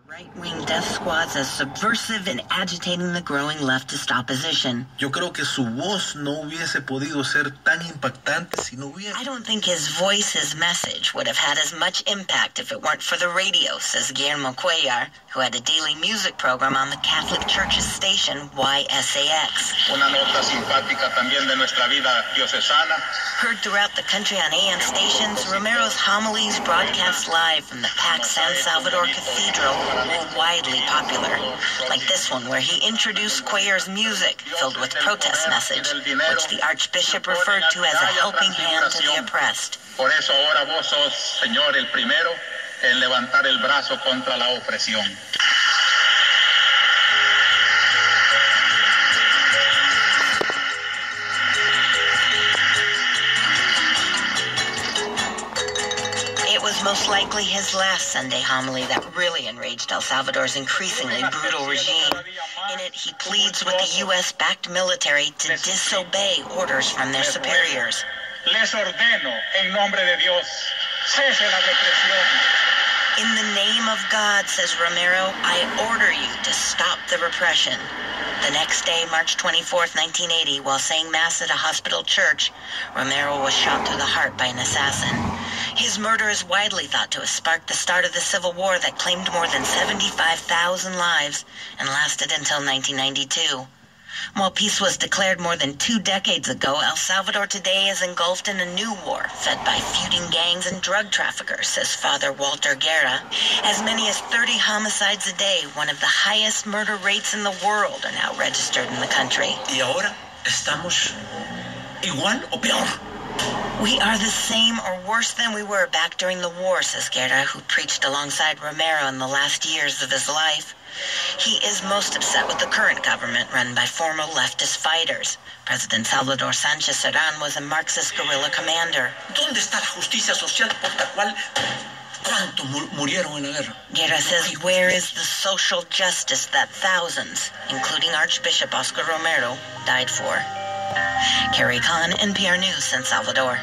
Right-wing death squads as subversive and agitating the growing leftist opposition. Yo creo que su voz no hubiese podido ser tan impactante si no hubiera... I don't think his voice, his message, would have had as much impact if it weren't for the radio, says Guillermo Cuellar, who had a daily music program on the Catholic Church's station, YSAX. Una nota simpática también de nuestra vida diocesana. Heard throughout the country on AM stations, Romero's homilies broadcast live from the packed San Salvador Cathedral were widely popular, like this one where he introduced Cuellar's music filled with protest message, which the Archbishop referred to as a helping hand to the oppressed. Por eso ahora vos sos, Señor, el primero en levantar el brazo contra la opresión. Most likely his last Sunday homily that really enraged El Salvador's increasingly brutal regime. In it, he pleads with the U.S.-backed military to disobey orders from their superiors. Les ordeno, en nombre de Dios, cese la represión. In the name of God, says Romero, I order you to stop the repression. The next day, March 24th, 1980, while saying Mass at a hospital church, Romero was shot through the heart by an assassin. His murder is widely thought to have sparked the start of the Civil War that claimed more than 75,000 lives and lasted until 1992. While peace was declared more than 2 decades ago, El Salvador today is engulfed in a new war fed by feuding gangs and drug traffickers, says Father Walter Guerra. As many as 30 homicides a day, one of the highest murder rates in the world, are now registered in the country. Y ahora estamos igual o peor. We are the same or worse than we were back during the war, says Guerra, who preached alongside Romero in the last years of his life. He is most upset with the current government run by former leftist fighters. President Salvador Sánchez Serán was a Marxist guerrilla commander. ¿Dónde está la justicia social por la cual cuánto murieron en la guerra? Guerra says, where is the social justice that thousands, including Archbishop Oscar Romero, died for? Carrie Kahn, NPR News, San Salvador.